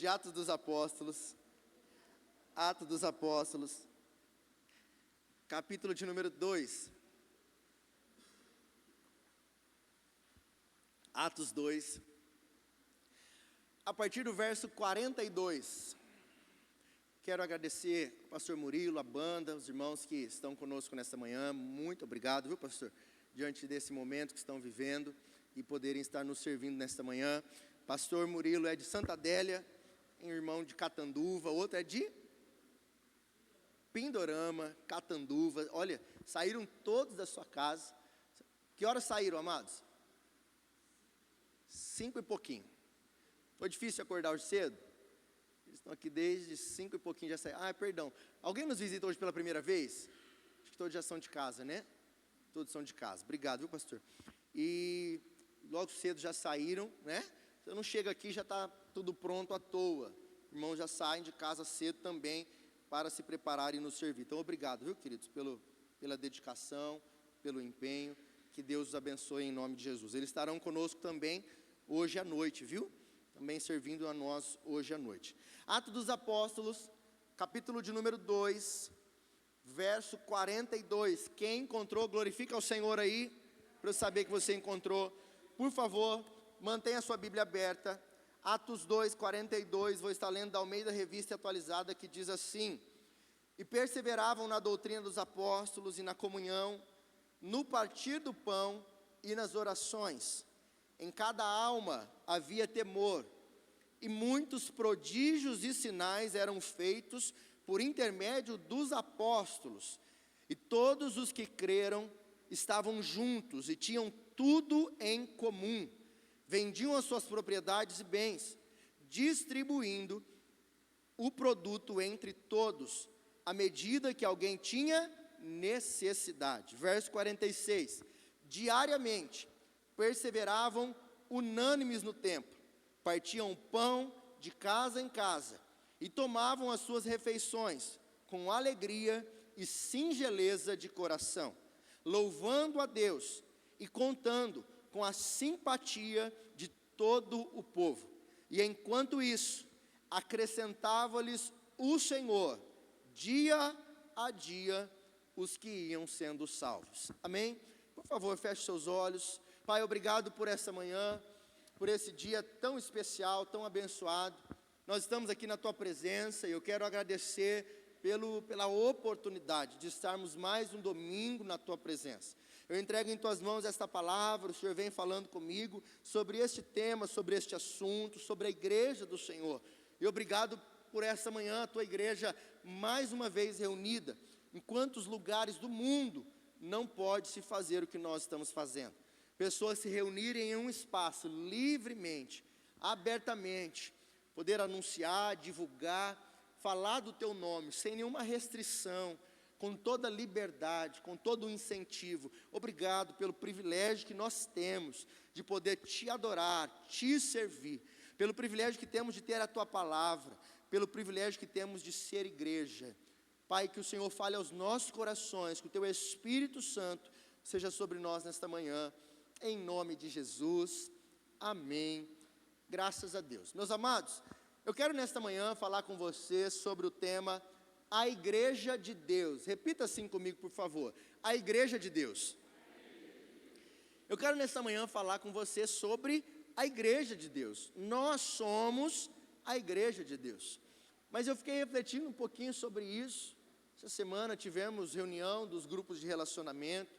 de Atos dos Apóstolos. Atos dos Apóstolos, capítulo de número 2. Atos 2. A partir do verso 42. Quero agradecer ao pastor Murilo, a banda, os irmãos que estão conosco nesta manhã. Muito obrigado, viu, pastor? Diante desse momento que estão vivendo e poderem estar nos servindo nesta manhã. Pastor Murilo é de Santa Adélia, um irmão de Catanduva, outro é de Pindorama, Catanduva. Olha, saíram todos da sua casa. Que horas saíram, amados? 5 e pouquinho. Foi difícil acordar hoje cedo? Eles estão aqui desde 5 e pouquinho, já saíram. Perdão. Alguém nos visita hoje pela primeira vez? Acho que todos já são de casa, né? Todos são de casa. Obrigado, viu, pastor? E logo cedo já saíram, né? Você não chega aqui, já está tudo pronto à toa. Irmãos já saem de casa cedo também para se preparar e nos servir. Então, obrigado, viu, queridos, pela dedicação, pelo empenho. Que Deus os abençoe em nome de Jesus. Eles estarão conosco também hoje à noite, viu? Também servindo a nós hoje à noite. Atos dos Apóstolos, capítulo de número 2, verso 42. Quem encontrou, glorifica ao Senhor aí, para eu saber que você encontrou. Por favor, mantenha a sua Bíblia aberta. Atos 2, 42, vou estar lendo da Almeida Revista Atualizada, que diz assim: e perseveravam na doutrina dos apóstolos e na comunhão, no partir do pão e nas orações. Em cada alma havia temor, e muitos prodígios e sinais eram feitos por intermédio dos apóstolos. E todos os que creram estavam juntos e tinham tudo em comum. Vendiam as suas propriedades e bens, distribuindo o produto entre todos, à medida que alguém tinha necessidade. Verso 46. Diariamente perseveravam unânimes no templo, partiam o pão de casa em casa e tomavam as suas refeições com alegria e singeleza de coração, louvando a Deus e contando com a simpatia de todo o povo. E enquanto isso, acrescentava-lhes o Senhor, dia a dia, os que iam sendo salvos. Amém? Por favor, feche seus olhos. Pai, obrigado por essa manhã, por esse dia tão especial, tão abençoado. Nós estamos aqui na Tua presença e eu quero agradecer pela oportunidade de estarmos mais um domingo na Tua presença. Eu entrego em Tuas mãos esta palavra, o Senhor vem falando comigo sobre este tema, sobre este assunto, sobre a igreja do Senhor. E obrigado por essa manhã, a Tua igreja mais uma vez reunida. Em quantos lugares do mundo não pode se fazer o que nós estamos fazendo? Pessoas se reunirem em um espaço livremente, abertamente, poder anunciar, divulgar, falar do Teu nome, sem nenhuma restrição, com toda liberdade, com todo o incentivo. Obrigado pelo privilégio que nós temos de poder Te adorar, Te servir, pelo privilégio que temos de ter a Tua palavra, pelo privilégio que temos de ser igreja. Pai, que o Senhor fale aos nossos corações, que o Teu Espírito Santo seja sobre nós nesta manhã, em nome de Jesus, amém, graças a Deus. Meus amados, eu quero nesta manhã falar com vocês sobre o tema a igreja de Deus. Repita assim comigo, por favor: a igreja de Deus. Eu quero nesta manhã falar com você sobre a igreja de Deus. Nós somos a igreja de Deus. Mas eu fiquei refletindo um pouquinho sobre isso. Essa semana tivemos reunião dos grupos de relacionamento,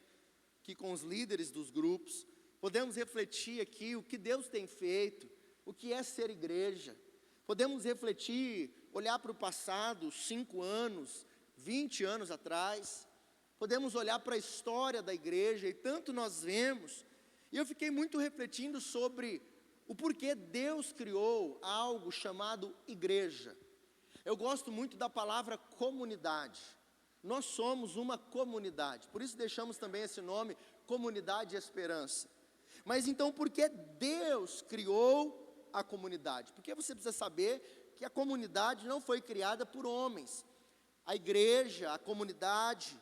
aqui com os líderes dos grupos. Podemos refletir aqui o que Deus tem feito, o que é ser igreja. Podemos refletir, olhar para o passado, 5 anos, 20 anos atrás. Podemos olhar para a história da igreja, e tanto nós vemos. E eu fiquei muito refletindo sobre o porquê Deus criou algo chamado igreja. Eu gosto muito da palavra comunidade. Nós somos uma comunidade, por isso deixamos também esse nome, Comunidade Esperança. Mas então, por que Deus criou a comunidade? Porque você precisa saber que a comunidade não foi criada por homens. A igreja, a comunidade,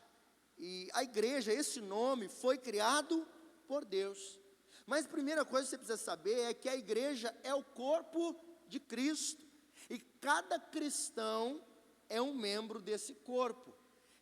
e a igreja, esse nome foi criado por Deus. Mas a primeira coisa que você precisa saber é que a igreja é o corpo de Cristo. E cada cristão é um membro desse corpo.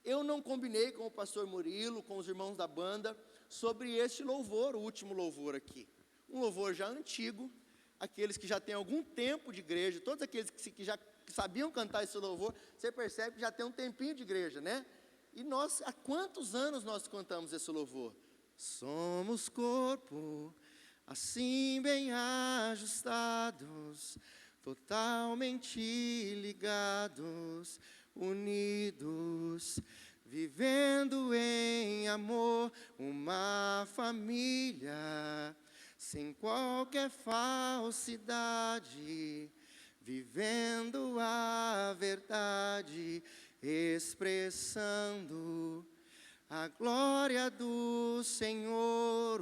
Eu não combinei com o pastor Murilo, com os irmãos da banda, sobre este louvor, o último louvor aqui. Um louvor já antigo, aqueles que já têm algum tempo de igreja, todos aqueles que já sabiam cantar esse louvor, você percebe que já tem um tempinho de igreja, né? E nós, há quantos anos nós cantamos esse louvor? Somos corpo, assim bem ajustados, totalmente ligados, unidos, vivendo em amor, uma família, sem qualquer falsidade, vivendo a verdade, expressando a glória do Senhor,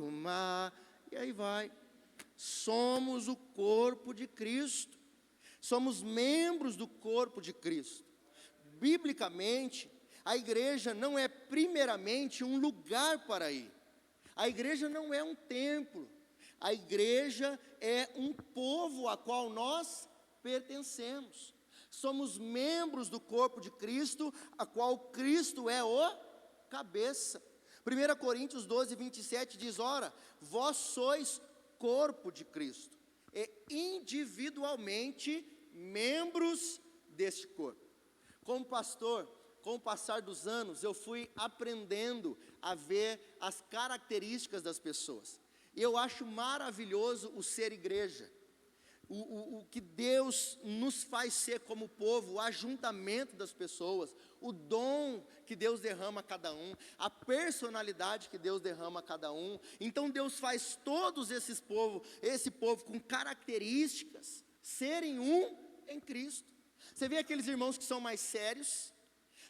e aí vai. Somos o corpo de Cristo, somos membros do corpo de Cristo. Biblicamente, a igreja não é primeiramente um lugar para ir, a igreja não é um templo, a igreja é um povo a qual nós pertencemos. Somos membros do corpo de Cristo, a qual Cristo é o cabeça. 1 Coríntios 12, 27 diz, ora, vós sois corpo de Cristo, e individualmente membros deste corpo. Como pastor, com o passar dos anos, eu fui aprendendo a ver as características das pessoas. E eu acho maravilhoso o ser igreja. O que Deus nos faz ser como povo, o ajuntamento das pessoas, o dom que Deus derrama a cada um, a personalidade que Deus derrama a cada um. Então Deus faz todos esse povo com características, serem um em Cristo. Você vê aqueles irmãos que são mais sérios,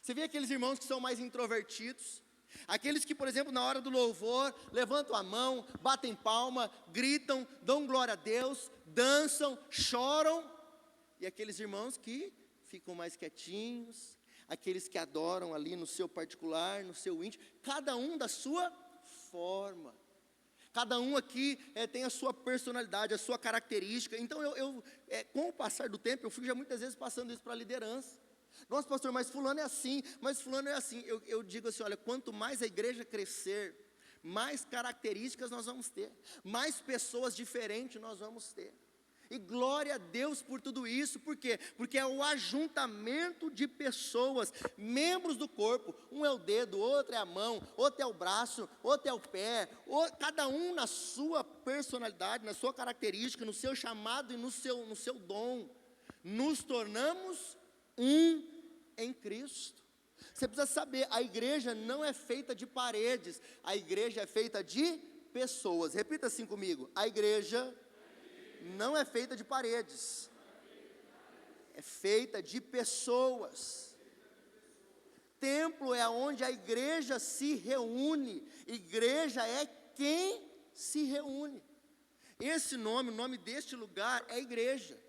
você vê aqueles irmãos que são mais introvertidos, aqueles que, por exemplo, na hora do louvor, levantam a mão, batem palma, gritam, dão glória a Deus, dançam, choram, e aqueles irmãos que ficam mais quietinhos, aqueles que adoram ali no seu particular, no seu íntimo, cada um da sua forma, cada um aqui tem a sua personalidade, a sua característica. Então com o passar do tempo, eu fui já muitas vezes passando isso para a liderança. Nossa, pastor, mas fulano é assim, mas fulano é assim. Eu digo assim, olha, quanto mais a igreja crescer, mais características nós vamos ter, mais pessoas diferentes nós vamos ter. E glória a Deus por tudo isso. Por quê? Porque é o ajuntamento de pessoas, membros do corpo. Um é o dedo, outro é a mão, outro é o braço, outro é o pé, cada um na sua personalidade, na sua característica, no seu chamado e no seu dom. Nos tornamos um em Cristo. Você precisa saber, a igreja não é feita de paredes, a igreja é feita de pessoas. Repita assim comigo, a igreja não é feita de paredes, é feita de pessoas. Templo é onde a igreja se reúne, igreja é quem se reúne. Esse nome, o nome deste lugar é igreja.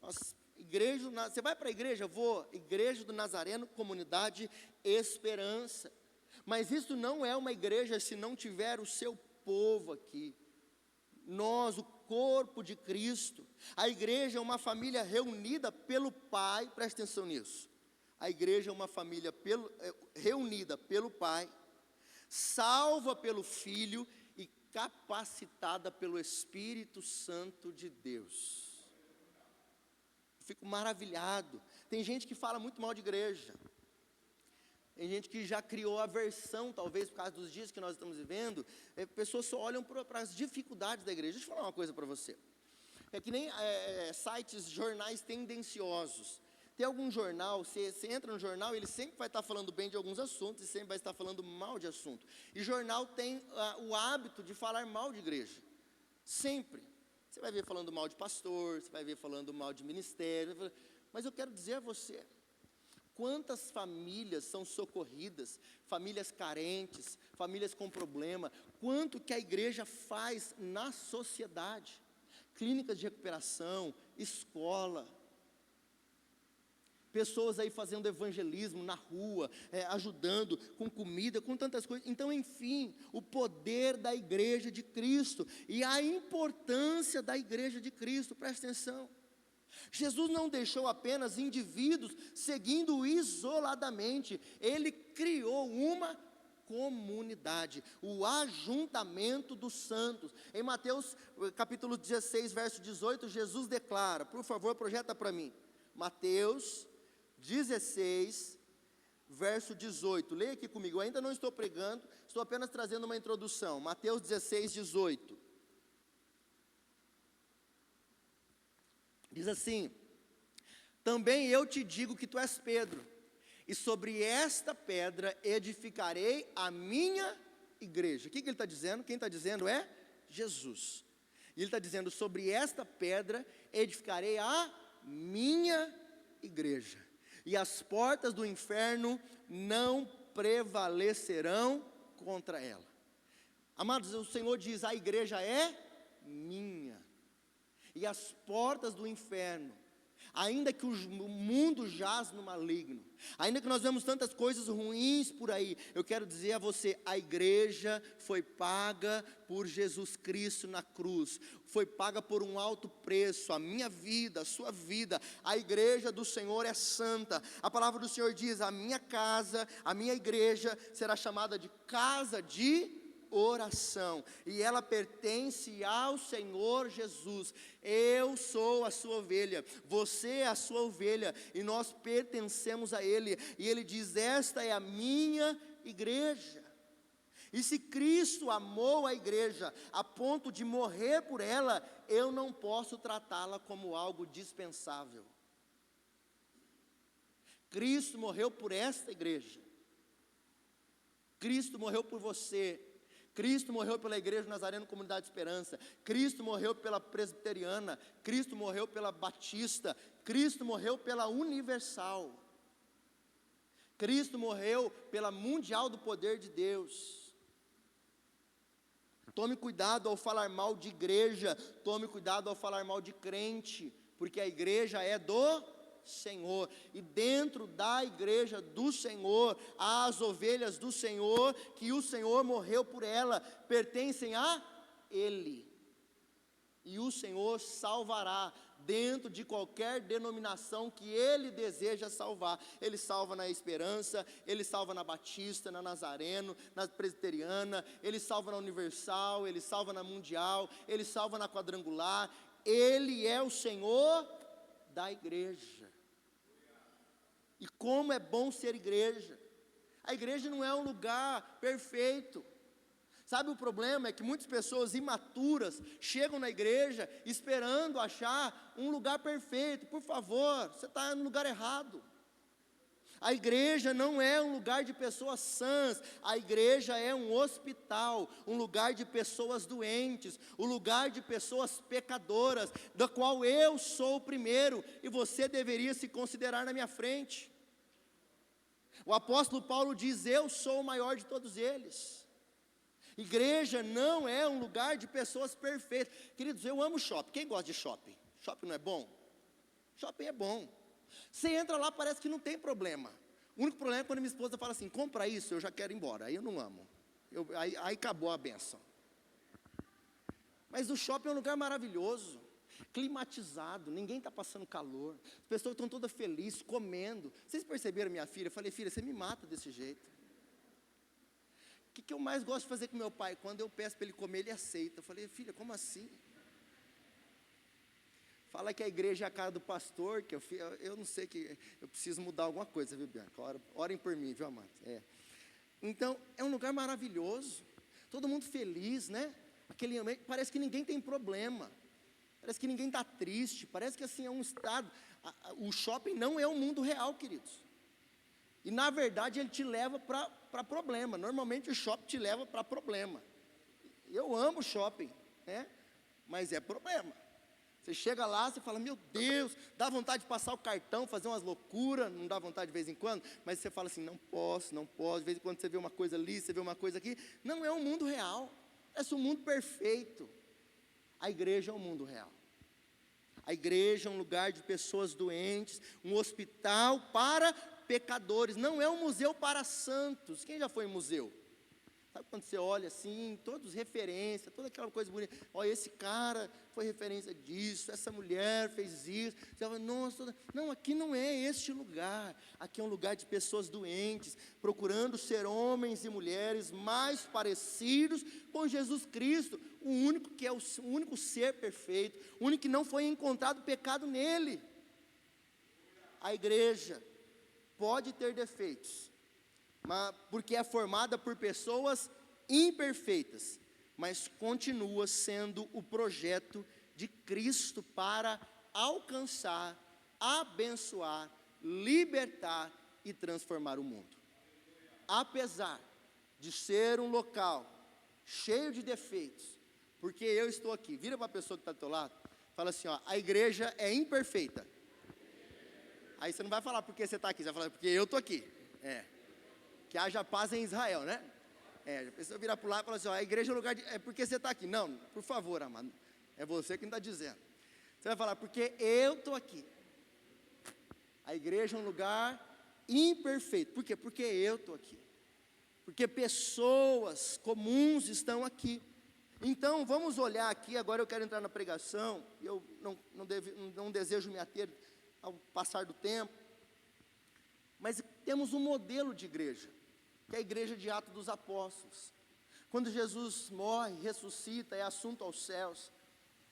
Você vai para a igreja? Vou. Igreja do Nazareno, Comunidade Esperança. Mas isso não é uma igreja se não tiver o seu povo aqui. Nós, o corpo de Cristo. A igreja é uma família reunida pelo Pai, presta atenção nisso. A igreja é uma família reunida pelo Pai, salva pelo Filho e capacitada pelo Espírito Santo de Deus. Fico maravilhado. Tem gente que fala muito mal de igreja, tem gente que já criou aversão, talvez por causa dos dias que nós estamos vivendo. Pessoas só olham para as dificuldades da igreja. Deixa eu falar uma coisa para você. É que nem sites, jornais tendenciosos. Tem algum jornal, você entra no jornal, ele sempre vai estar falando bem de alguns assuntos e sempre vai estar falando mal de assunto. E jornal tem o hábito de falar mal de igreja, sempre. Você vai ver falando mal de pastor, você vai ver falando mal de ministério, mas eu quero dizer a você, quantas famílias são socorridas, famílias carentes, famílias com problema, quanto que a igreja faz na sociedade, clínicas de recuperação, escola, pessoas aí fazendo evangelismo na rua, ajudando com comida, com tantas coisas. Então, enfim, o poder da igreja de Cristo e a importância da igreja de Cristo, presta atenção. Jesus não deixou apenas indivíduos seguindo isoladamente, Ele criou uma comunidade, o ajuntamento dos santos. Em Mateus capítulo 16, verso 18, Jesus declara, por favor, projeta para mim, Mateus 16, verso 18, leia aqui comigo, eu ainda não estou pregando, estou apenas trazendo uma introdução. Mateus 16, 18, diz assim: também eu te digo que tu és Pedro, e sobre esta pedra edificarei a minha igreja. O que ele está dizendo? Quem está dizendo é Jesus. E ele está dizendo, sobre esta pedra edificarei a minha igreja, e as portas do inferno não prevalecerão contra ela. Amados, o Senhor diz, a igreja é minha, e as portas do inferno, ainda que o mundo jaz no maligno, ainda que nós vemos tantas coisas ruins por aí, eu quero dizer a você, a igreja foi paga por Jesus Cristo na cruz, foi paga por um alto preço, a minha vida, a sua vida. A igreja do Senhor é santa, a palavra do Senhor diz, a minha casa, a minha igreja será chamada de casa de oração, e ela pertence ao Senhor Jesus. Eu sou a sua ovelha, você é a sua ovelha, e nós pertencemos a Ele, e Ele diz, esta é a minha igreja. E se Cristo amou a igreja, a ponto de morrer por ela, eu não posso tratá-la como algo dispensável. Cristo morreu por esta igreja, Cristo morreu por você, Cristo morreu pela Igreja Nazareno Comunidade de Esperança, Cristo morreu pela Presbiteriana, Cristo morreu pela Batista, Cristo morreu pela Universal, Cristo morreu pela Mundial do Poder de Deus. Tome cuidado ao falar mal de igreja, tome cuidado ao falar mal de crente, porque a igreja é do Senhor, e dentro da igreja do Senhor, as ovelhas do Senhor, que o Senhor morreu por ela, pertencem a Ele, e o Senhor salvará, dentro de qualquer denominação que Ele deseja salvar. Ele salva na Esperança, Ele salva na Batista, na Nazareno, na Presbiteriana, Ele salva na Universal, Ele salva na Mundial, Ele salva na Quadrangular. Ele é o Senhor da igreja. E como é bom ser igreja. A igreja não é um lugar perfeito. Sabe, o problema é que muitas pessoas imaturas chegam na igreja esperando achar um lugar perfeito. Por favor, você está no lugar errado. A igreja não é um lugar de pessoas sãs, a igreja é um hospital, um lugar de pessoas doentes, um lugar de pessoas pecadoras, da qual eu sou o primeiro, e você deveria se considerar na minha frente. O apóstolo Paulo diz, eu sou o maior de todos eles. Igreja não é um lugar de pessoas perfeitas. Queridos, eu amo shopping. Quem gosta de shopping? Shopping não é bom? Shopping é bom. Você entra lá, parece que não tem problema. O único problema é quando minha esposa fala assim, compra isso, eu já quero ir embora. Aí eu não amo. Aí acabou a benção. Mas o shopping é um lugar maravilhoso, climatizado, ninguém está passando calor, as pessoas estão todas felizes, comendo. Vocês perceberam minha filha? Eu falei, filha, você me mata desse jeito. O que eu mais gosto de fazer com meu pai? Quando eu peço para ele comer, ele aceita. Eu falei, filha, como assim? Fala que a igreja é a casa do pastor, que eu não sei, que eu preciso mudar alguma coisa, viu, Bianca? Orem por mim, viu, amado? Então, é um lugar maravilhoso, todo mundo feliz, né? Aquele ambiente, parece que ninguém tem problema, parece que ninguém está triste, parece que assim é um estado. O shopping não é o mundo real, queridos. E na verdade ele te leva para problema. Normalmente o shopping te leva para problema. Eu amo shopping, né? Mas é problema. Você chega lá, você fala, meu Deus, dá vontade de passar o cartão, fazer umas loucuras, não dá vontade de vez em quando, mas você fala assim, não posso, de vez em quando você vê uma coisa ali, você vê uma coisa aqui. Não é um mundo real, é um mundo perfeito. A igreja é um mundo real. A igreja é um lugar de pessoas doentes, um hospital para pecadores, não é um museu para santos. Quem já foi em museu? Sabe quando você olha assim, todos referência, toda aquela coisa bonita. Olha, esse cara foi referência disso, essa mulher fez isso. Você fala, nossa, não, aqui não é este lugar. Aqui é um lugar de pessoas doentes, procurando ser homens e mulheres mais parecidos com Jesus Cristo, o único que é o único ser perfeito, o único que não foi encontrado pecado nele. A igreja pode ter defeitos, porque é formada por pessoas imperfeitas, mas continua sendo o projeto de Cristo para alcançar, abençoar, libertar e transformar o mundo. Apesar de ser um local cheio de defeitos, porque eu estou aqui, vira para a pessoa que está do teu lado, fala assim, ó, a igreja é imperfeita. Aí você não vai falar porque você está aqui, você vai falar porque eu estou aqui. Que haja paz em Israel, né? A pessoa virar para o lado e falar assim, ó, a igreja é um lugar de... É porque você está aqui. Não, por favor, amado, é você quem está dizendo. Você vai falar, porque eu estou aqui. A igreja é um lugar imperfeito. Por quê? Porque eu estou aqui. Porque pessoas comuns estão aqui. Então, vamos olhar aqui, agora eu quero entrar na pregação, eu não desejo me ater ao passar do tempo, mas temos um modelo de igreja, que é a igreja de Atos dos Apóstolos. Quando Jesus morre, ressuscita, é assunto aos céus,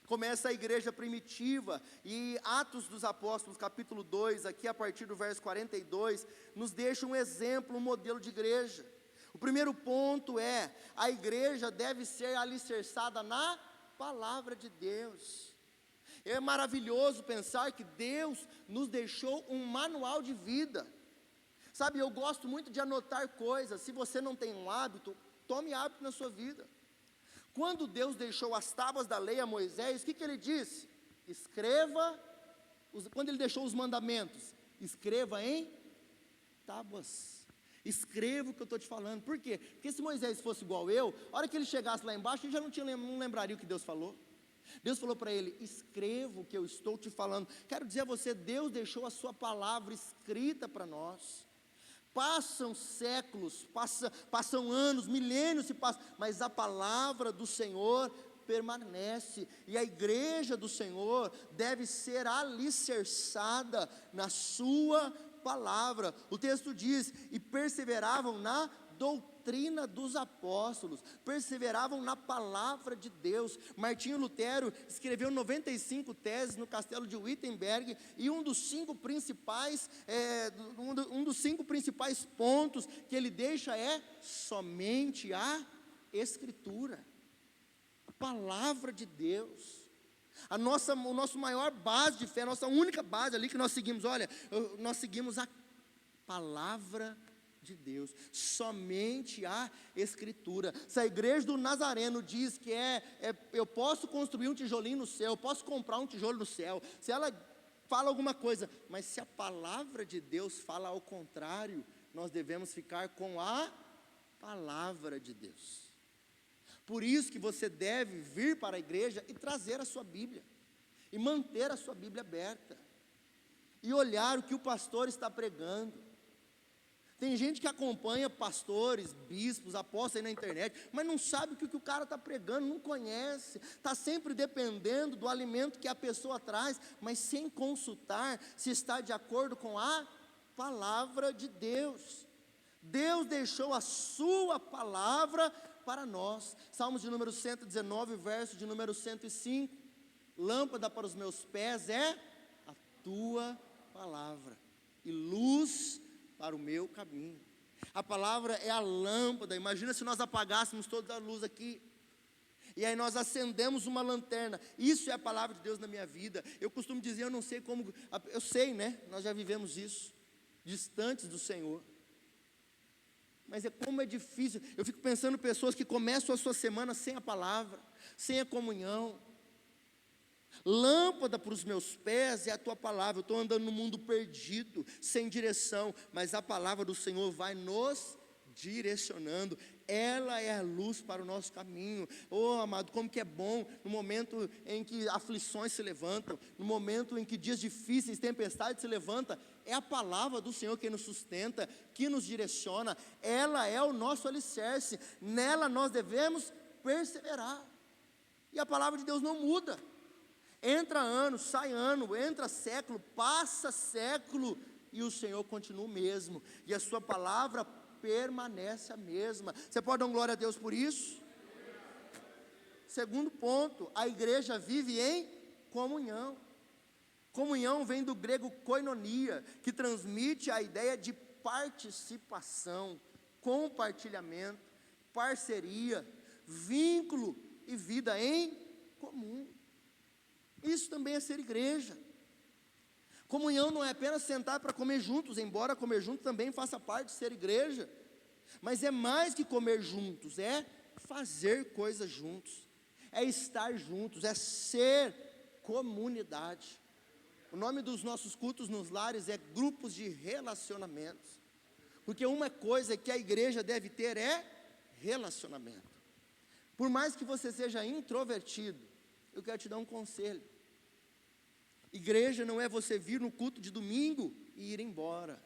começa a igreja primitiva, e Atos dos Apóstolos, capítulo 2, aqui a partir do verso 42, nos deixa um exemplo, um modelo de igreja. O primeiro ponto é, a igreja deve ser alicerçada na palavra de Deus. É maravilhoso pensar que Deus nos deixou um manual de vida. Sabe, eu gosto muito de anotar coisas. Se você não tem um hábito, tome hábito na sua vida. Quando Deus deixou as tábuas da lei a Moisés, o que ele disse? Escreva, quando ele deixou os mandamentos, escreva em tábuas. Escreva o que eu estou te falando. Por quê? Porque se Moisés fosse igual eu, a hora que ele chegasse lá embaixo, ele já não lembraria o que Deus falou. Deus falou para ele, escreva o que eu estou te falando. Quero dizer a você, Deus deixou a sua palavra escrita para nós. Passam séculos, passam anos, milênios se passam, mas a palavra do Senhor permanece, e a igreja do Senhor deve ser alicerçada na sua palavra. O texto diz, e perseveravam na doutrina dos apóstolos, perseveravam na palavra de Deus. Martinho Lutero escreveu 95 teses no castelo de Wittenberg, e um dos cinco principais pontos que ele deixa é somente a Escritura, a palavra de Deus. O nosso maior base de fé, a nossa única base ali que nós seguimos, nós seguimos a palavra de Deus, somente a Escritura. Se a igreja do Nazareno diz que eu posso construir um tijolinho no céu, eu posso comprar um tijolo no céu, se ela fala alguma coisa, mas se a palavra de Deus fala ao contrário, nós devemos ficar com a palavra de Deus. Por isso que você deve vir para a igreja e trazer a sua Bíblia, e manter a sua Bíblia aberta, e olhar o que o pastor está pregando. Tem gente que acompanha pastores, bispos, apóstolos aí na internet, mas não sabe o que o cara está pregando, não conhece, está sempre dependendo do alimento que a pessoa traz, mas sem consultar se está de acordo com a palavra de Deus. Deus deixou a sua palavra para nós. Salmos de número 119, verso de número 105, lâmpada para os meus pés é a tua palavra, e luz para o meu caminho. A palavra é a lâmpada. Imagina se nós apagássemos toda a luz aqui, e aí nós acendemos uma lanterna. Isso é a palavra de Deus na minha vida. Eu costumo dizer, eu não sei como, eu sei, né, nós já vivemos isso, distantes do Senhor, mas como é difícil. Eu fico pensando em pessoas que começam a sua semana sem a palavra, sem a comunhão. Lâmpada para os meus pés é a tua palavra. Eu estou andando no mundo perdido, sem direção, mas a palavra do Senhor vai nos direcionando, ela é a luz para o nosso caminho. Oh, amado, como que é bom no momento em que aflições se levantam, no momento em que dias difíceis, tempestades se levantam, é a palavra do Senhor que nos sustenta, que nos direciona, ela é o nosso alicerce, nela nós devemos perseverar, e a palavra de Deus não muda, entra ano, sai ano, entra século, passa século, e o Senhor continua o mesmo, e a sua palavra permanece a mesma. Você pode dar glória a Deus por isso? Segundo ponto, a igreja vive em comunhão. Comunhão vem do grego koinonia, que transmite a ideia de participação, compartilhamento, parceria, vínculo e vida em comum. Isso também é ser igreja. Comunhão não é apenas sentar para comer juntos, embora comer juntos também faça parte de ser igreja, mas é mais que comer juntos, é fazer coisas juntos, é estar juntos, é ser comunidade. O nome dos nossos cultos nos lares é grupos de relacionamentos, porque uma coisa que a igreja deve ter é relacionamento. Por mais que você seja introvertido, eu quero te dar um conselho. Igreja não é você vir no culto de domingo e ir embora.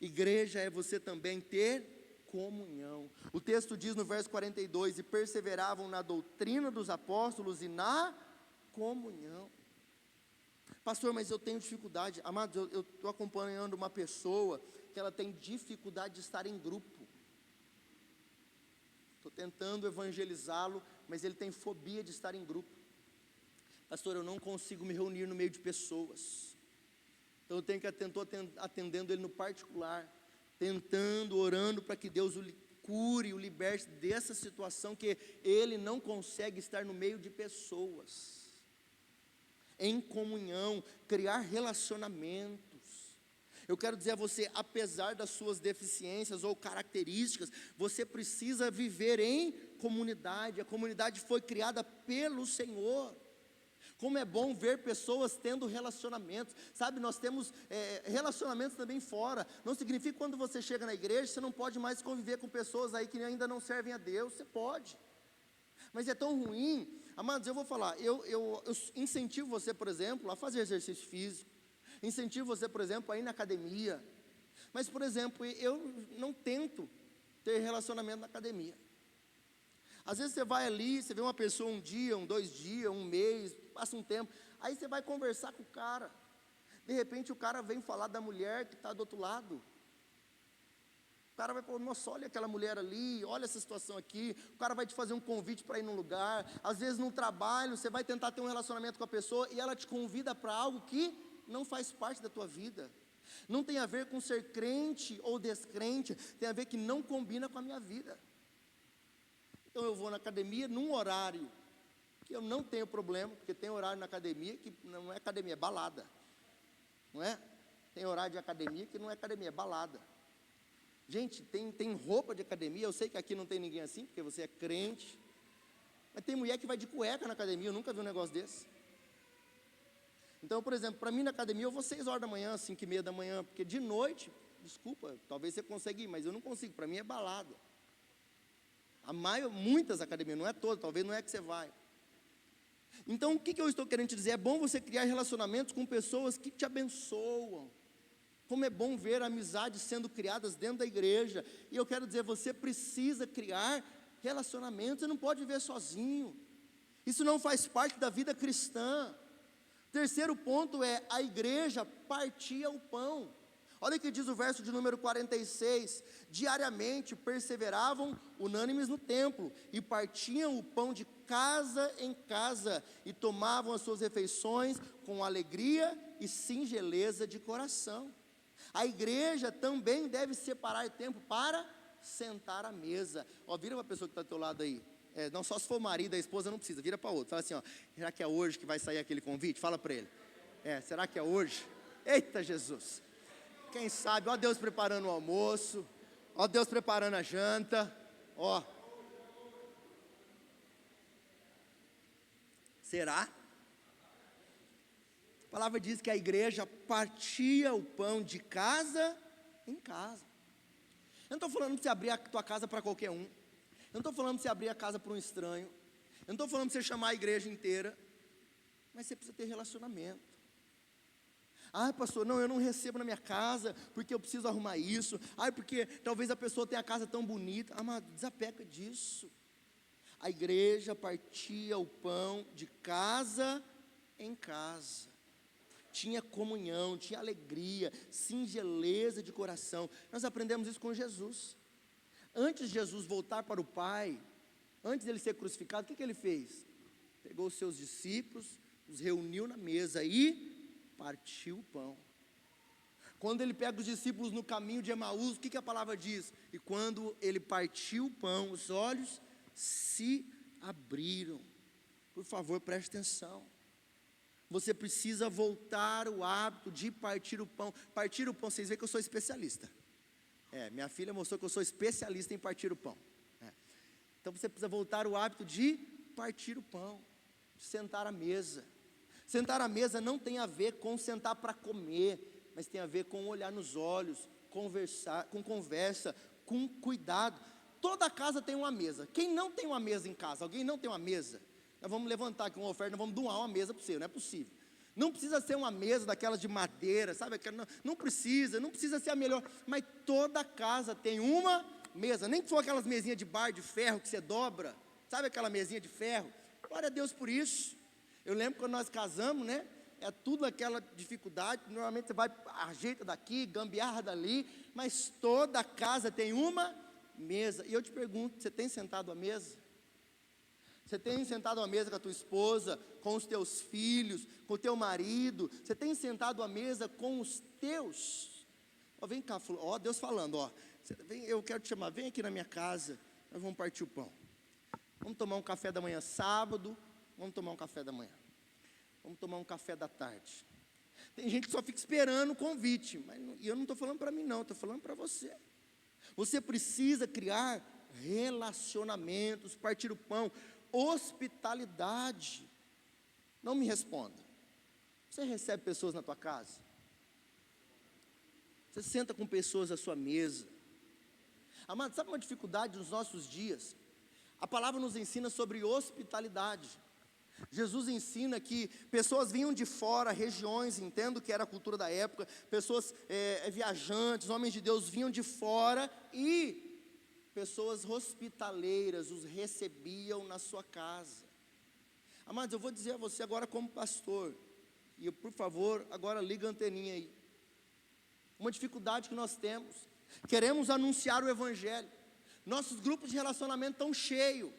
Igreja é você também ter comunhão. O texto diz no verso 42, e perseveravam na doutrina dos apóstolos e na comunhão. Pastor, mas eu tenho dificuldade. Amados, eu estou acompanhando uma pessoa que ela tem dificuldade de estar em grupo. Estou tentando evangelizá-lo, mas ele tem fobia de estar em grupo. Pastor, eu não consigo me reunir no meio de pessoas, então eu tenho que estou atendendo ele no particular, tentando, orando para que Deus o cure, o liberte dessa situação que ele não consegue estar no meio de pessoas, em comunhão, criar relacionamentos. Eu quero dizer a você, apesar das suas deficiências ou características, você precisa viver em comunidade. A comunidade foi criada pelo Senhor. Como é bom ver pessoas tendo relacionamentos, sabe, nós temos relacionamentos também fora. Não significa que quando você chega na igreja, você não pode mais conviver com pessoas aí que ainda não servem a Deus. Você pode, mas é tão ruim. Amados, eu vou falar, eu incentivo você, por exemplo, a fazer exercício físico, incentivo você, por exemplo, a ir na academia, mas, por exemplo, eu não tento ter relacionamento na academia. Às vezes você vai ali, você vê uma pessoa um dia, 2 dias, um mês, passa um tempo, aí você vai conversar com o cara, de repente o cara vem falar da mulher que está do outro lado, o cara vai falar, nossa, olha aquela mulher ali, olha essa situação aqui, o cara vai te fazer um convite para ir num lugar, às vezes num trabalho, você vai tentar ter um relacionamento com a pessoa, e ela te convida para algo que não faz parte da tua vida, não tem a ver com ser crente ou descrente, tem a ver que não combina com a minha vida. Então eu vou na academia num horário que eu não tenho problema, porque tem horário na academia que não é academia, é balada, não é? Tem horário de academia que não é academia, é balada. Gente, tem roupa de academia, eu sei que aqui não tem ninguém assim, porque você é crente, mas tem mulher que vai de cueca na academia, eu nunca vi um negócio desse. Então, por exemplo, para mim na academia eu vou 6 horas da manhã, 5:30 da manhã, porque de noite, desculpa, talvez você consiga ir, mas eu não consigo, para mim é balada. Muitas academias, não é todas, talvez não é que você vai. Então o que eu estou querendo te dizer? É bom você criar relacionamentos com pessoas que te abençoam. Como é bom ver amizades sendo criadas dentro da igreja. E eu quero dizer, você precisa criar relacionamentos, você não pode viver sozinho. Isso não faz parte da vida cristã. Terceiro ponto é, a igreja partia o pão. Olha o que diz o verso de número 46, diariamente perseveravam unânimes no templo, e partiam o pão de casa em casa, e tomavam as suas refeições com alegria e singeleza de coração. A igreja também deve separar tempo para sentar à mesa. Ó, vira para a pessoa que está do teu lado aí, não, só se for o marido, a esposa não precisa, vira para outro, fala assim, ó, será que é hoje que vai sair aquele convite? Fala para ele, será que é hoje? Eita Jesus! Quem sabe, ó Deus preparando o almoço, ó Deus preparando a janta, ó. Será? A palavra diz que a igreja partia o pão de casa em casa. Eu não estou falando para você abrir a tua casa para qualquer um. Eu não estou falando para você abrir a casa para um estranho. Eu não estou falando para você chamar a igreja inteira. Mas você precisa ter relacionamento. Ah, pastor, não, eu não recebo na minha casa, porque eu preciso arrumar isso. Ah, porque talvez a pessoa tenha a casa tão bonita. Amado, desapega disso. A igreja partia o pão de casa em casa. Tinha comunhão, tinha alegria, singeleza de coração. Nós aprendemos isso com Jesus. Antes de Jesus voltar para o Pai, antes dele ser crucificado, o que ele fez? Pegou os seus discípulos, os reuniu na mesa e partiu o pão. Quando ele pega os discípulos no caminho de Emaús, o que a palavra diz? E quando ele partiu o pão, os olhos se abriram. Por favor, preste atenção. Você precisa voltar o hábito de partir o pão. Partir o pão, vocês veem que eu sou especialista. Minha filha mostrou que eu sou especialista em partir o pão. Então você precisa voltar o hábito de partir o pão, de sentar à mesa. Sentar à mesa não tem a ver com sentar para comer, mas tem a ver com olhar nos olhos, conversar, com conversa, com cuidado. Toda casa tem uma mesa. Quem não tem uma mesa em casa? Alguém não tem uma mesa? Nós vamos levantar aqui uma oferta, nós vamos doar uma mesa para você, não é possível. Não precisa ser uma mesa daquelas de madeira, sabe? Não precisa ser a melhor, mas toda casa tem uma mesa, nem que for aquelas mesinhas de bar de ferro que você dobra, sabe aquela mesinha de ferro? Glória a Deus por isso. Eu lembro quando nós casamos, né? É tudo aquela dificuldade, normalmente você vai, ajeita daqui, gambiarra dali, mas toda casa tem uma mesa. E eu te pergunto, você tem sentado à mesa? Você tem sentado à mesa com a tua esposa, com os teus filhos, com o teu marido? Você tem sentado à mesa com os teus? Vem cá, Deus falando, eu quero te chamar, vem aqui na minha casa, nós vamos partir o pão. Vamos tomar um café da manhã sábado, vamos tomar um café da manhã. Vamos tomar um café da tarde. Tem gente que só fica esperando o convite, e eu não estou falando para mim não, estou falando para você. Você precisa criar relacionamentos, partir o pão, hospitalidade. Não me responda. Você recebe pessoas na tua casa? Você senta com pessoas à sua mesa? Amado, sabe uma dificuldade nos nossos dias? A palavra nos ensina sobre hospitalidade. Jesus ensina que pessoas vinham de fora, regiões, entendo que era a cultura da época, pessoas viajantes, homens de Deus vinham de fora e pessoas hospitaleiras os recebiam na sua casa. Amados, eu vou dizer a você agora como pastor, e por favor, agora liga a anteninha aí. Uma dificuldade que nós temos, queremos anunciar o Evangelho, nossos grupos de relacionamento estão cheios,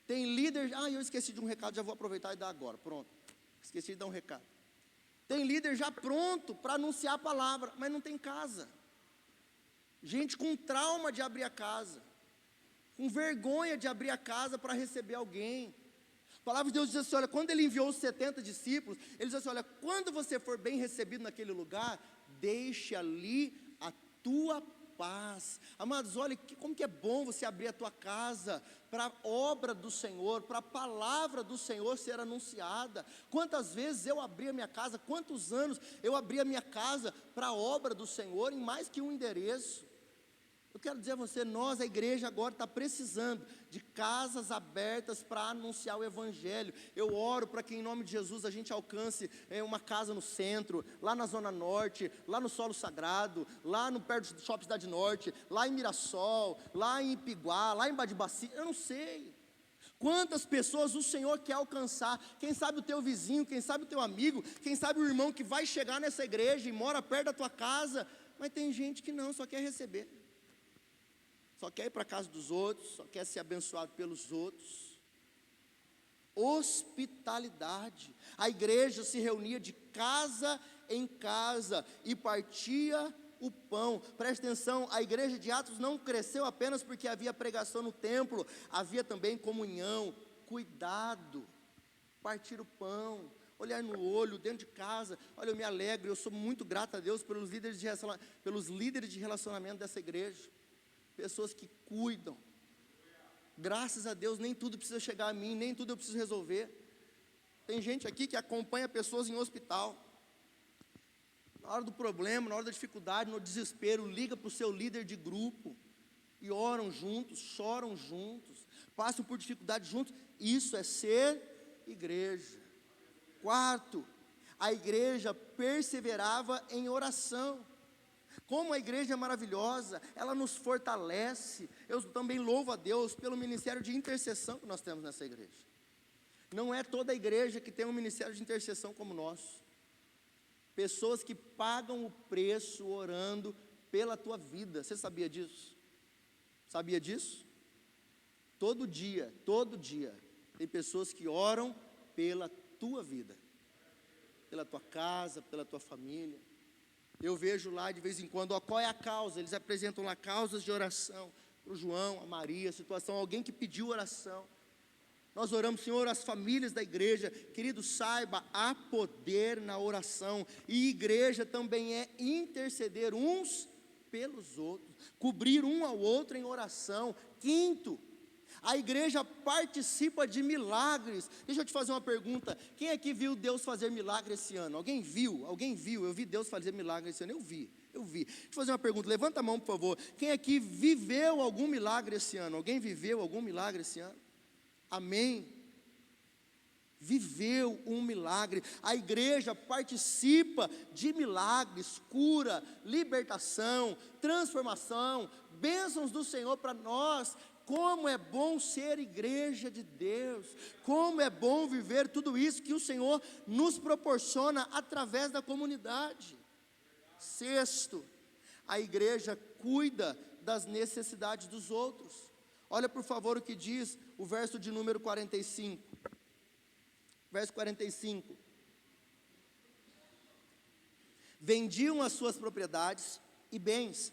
tem líder, eu esqueci de um recado, já vou aproveitar e dar agora, pronto, esqueci de dar um recado. Tem líder já pronto para anunciar a palavra, mas não tem casa. Gente com trauma de abrir a casa, com vergonha de abrir a casa para receber alguém. A palavra de Deus diz assim, olha, quando ele enviou os 70 discípulos, ele diz assim, olha, quando você for bem recebido naquele lugar, deixe ali a tua paz. Amados, olha, como que é bom você abrir a tua casa para a obra do Senhor, para a palavra do Senhor ser anunciada. Quantas vezes eu abri a minha casa, quantos anos eu abri a minha casa para a obra do Senhor, em mais que um endereço. Eu quero dizer a você, nós, a igreja agora está precisando de casas abertas para anunciar o Evangelho. Eu oro para que em nome de Jesus a gente alcance uma casa no centro, lá na Zona Norte, lá no Solo Sagrado, lá no perto do Shopping Cidade Norte, lá em Mirassol, lá em Ipiguá, lá em Badibaci, eu não sei. Quantas pessoas o Senhor quer alcançar? Quem sabe o teu vizinho, quem sabe o teu amigo, quem sabe o irmão que vai chegar nessa igreja e mora perto da tua casa, mas tem gente que não, só quer receber. Só quer ir para a casa dos outros, só quer ser abençoado pelos outros. Hospitalidade. A igreja se reunia de casa em casa e partia o pão. Preste atenção, a igreja de Atos não cresceu apenas porque havia pregação no templo, havia também comunhão, cuidado, partir o pão, olhar no olho, dentro de casa. Olha, eu me alegro, eu sou muito grato a Deus pelos líderes de relacionamento dessa igreja. Pessoas que cuidam. Graças a Deus, nem tudo precisa chegar a mim, nem tudo eu preciso resolver. Tem gente aqui que acompanha pessoas em hospital. Na hora do problema, na hora da dificuldade, no desespero, liga para o seu líder de grupo. e oram juntos, choram juntos, passam por dificuldade juntos. Isso é ser igreja. Quarto, a igreja perseverava em oração. Como a igreja é maravilhosa, ela nos fortalece. Eu também louvo a Deus pelo ministério de intercessão que nós temos nessa igreja. Não é toda a igreja que tem um ministério de intercessão como o nosso. Pessoas que pagam o preço orando pela tua vida. Você sabia disso? Sabia disso? Todo dia, tem pessoas que oram pela tua vida, pela tua casa, pela tua família. Eu vejo lá de vez em quando, ó, qual é a causa? Eles apresentam lá causas de oração, para o João, a Maria, a situação, alguém que pediu oração. Nós oramos, Senhor, as famílias da igreja. Querido, saiba, há poder na oração. E igreja também é interceder uns pelos outros, cobrir um ao outro em oração. Quinto, a igreja participa de milagres. Deixa eu te fazer uma pergunta. Quem aqui viu Deus fazer milagre esse ano? Alguém viu? Alguém viu? Eu vi Deus fazer milagre esse ano. Eu vi. Deixa eu fazer uma pergunta. Levanta a mão, por favor. Quem aqui viveu algum milagre esse ano? Alguém viveu algum milagre esse ano? Amém. Viveu um milagre. A igreja participa de milagres, cura, libertação, transformação, bênçãos do Senhor para nós. Como é bom ser igreja de Deus, como é bom viver tudo isso que o Senhor nos proporciona através da comunidade. Sexto, a igreja cuida das necessidades dos outros. Olha por favor o que diz o verso de número 45. Verso 45. Vendiam as suas propriedades e bens,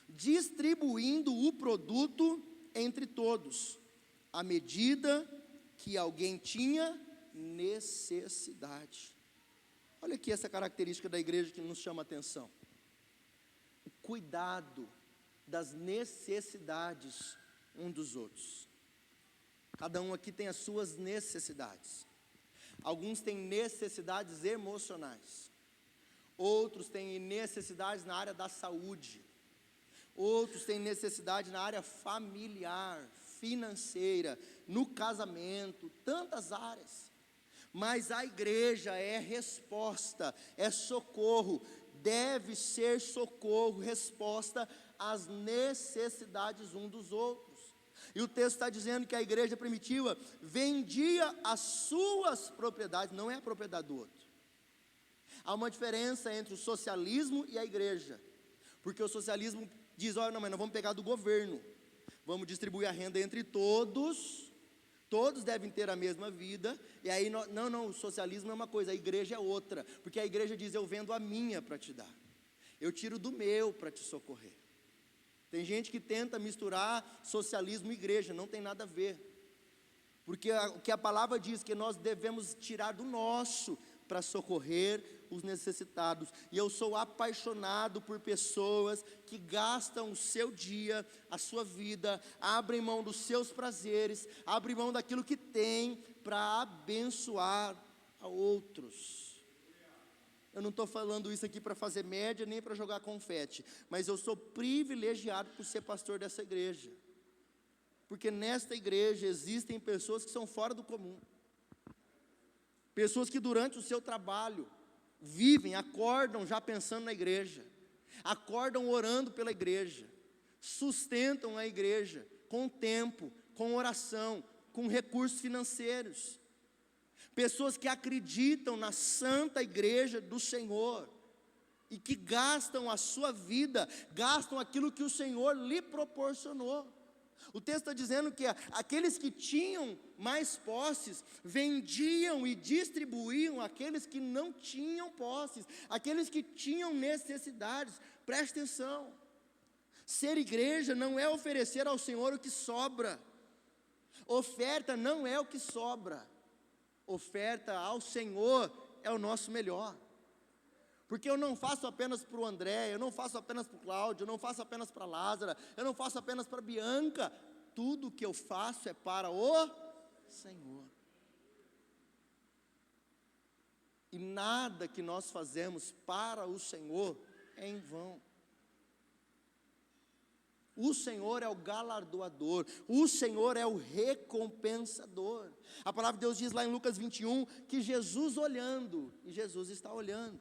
distribuindo o produto entre todos, à medida que alguém tinha necessidade. Olha aqui essa característica da igreja que nos chama a atenção. O cuidado das necessidades um dos outros. Cada um aqui tem as suas necessidades. Alguns têm necessidades emocionais, outros têm necessidades na área da saúde, outros têm necessidade na área familiar, financeira, no casamento, tantas áreas. Mas a igreja é resposta, é socorro, deve ser socorro, resposta às necessidades um dos outros. E o texto está dizendo que a igreja primitiva vendia as suas propriedades, não é a propriedade do outro. Há uma diferença entre o socialismo e a igreja, porque o socialismo diz, olha, não, mas nós vamos pegar do governo, vamos distribuir a renda entre todos, todos devem ter a mesma vida, e aí, não, o socialismo é uma coisa, a igreja é outra, porque a igreja diz, eu vendo a minha para te dar, eu tiro do meu para te socorrer. Tem gente que tenta misturar socialismo e igreja, não tem nada a ver, porque o que a palavra diz, que nós devemos tirar do nosso, para socorrer os necessitados. E eu sou apaixonado por pessoas que gastam o seu dia, a sua vida, abrem mão dos seus prazeres, abrem mão daquilo que tem, para abençoar a outros. Eu não estou falando isso aqui para fazer média, nem para jogar confete, mas eu sou privilegiado por ser pastor dessa igreja, porque nesta igreja existem pessoas que são fora do comum, pessoas que durante o seu trabalho, vivem, acordam já pensando na igreja, acordam orando pela igreja, sustentam a igreja, com tempo, com oração, com recursos financeiros, pessoas que acreditam na santa igreja do Senhor, e que gastam a sua vida, gastam aquilo que o Senhor lhe proporcionou. O texto está dizendo que aqueles que tinham mais posses, vendiam e distribuíam aqueles que não tinham posses, aqueles que tinham necessidades. Preste atenção, ser igreja não é oferecer ao Senhor o que sobra, oferta não é o que sobra, oferta ao Senhor é o nosso melhor. Porque eu não faço apenas para o André, eu não faço apenas para o Cláudio, eu não faço apenas para a Lázara, eu não faço apenas para a Bianca, tudo que eu faço é para o Senhor. E nada que nós fazemos para o Senhor é em vão. O Senhor é o galardoador, o Senhor é o recompensador. A palavra de Deus diz lá em Lucas 21, que Jesus olhando, e Jesus está olhando.